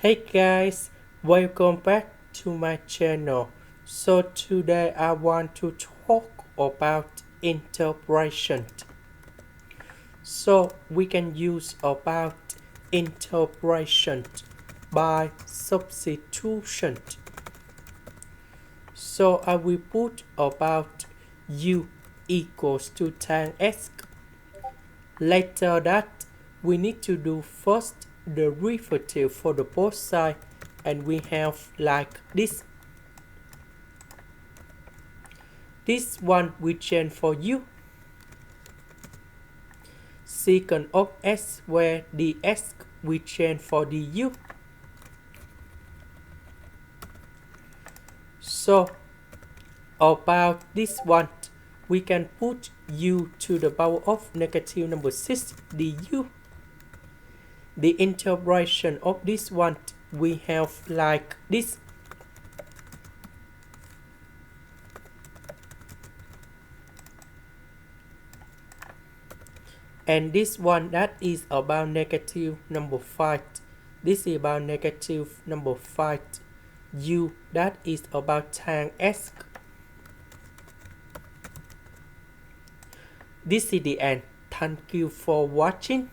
Hey guys, welcome back to my channel. So today I want to talk about interpretation. So we can use about interpretation by substitution. So I will put about u equals to tan s. Later that we need to do first the derivative for the both sides, and we have like this. This one we change for u. Secant of s where ds we change for du. So about this one, we can put u to the power of negative number 6 du. The integration of this one we have like this. And this one that is about negative number 5. This is about negative number 5. U that is about tan s. This is the end. Thank you for watching.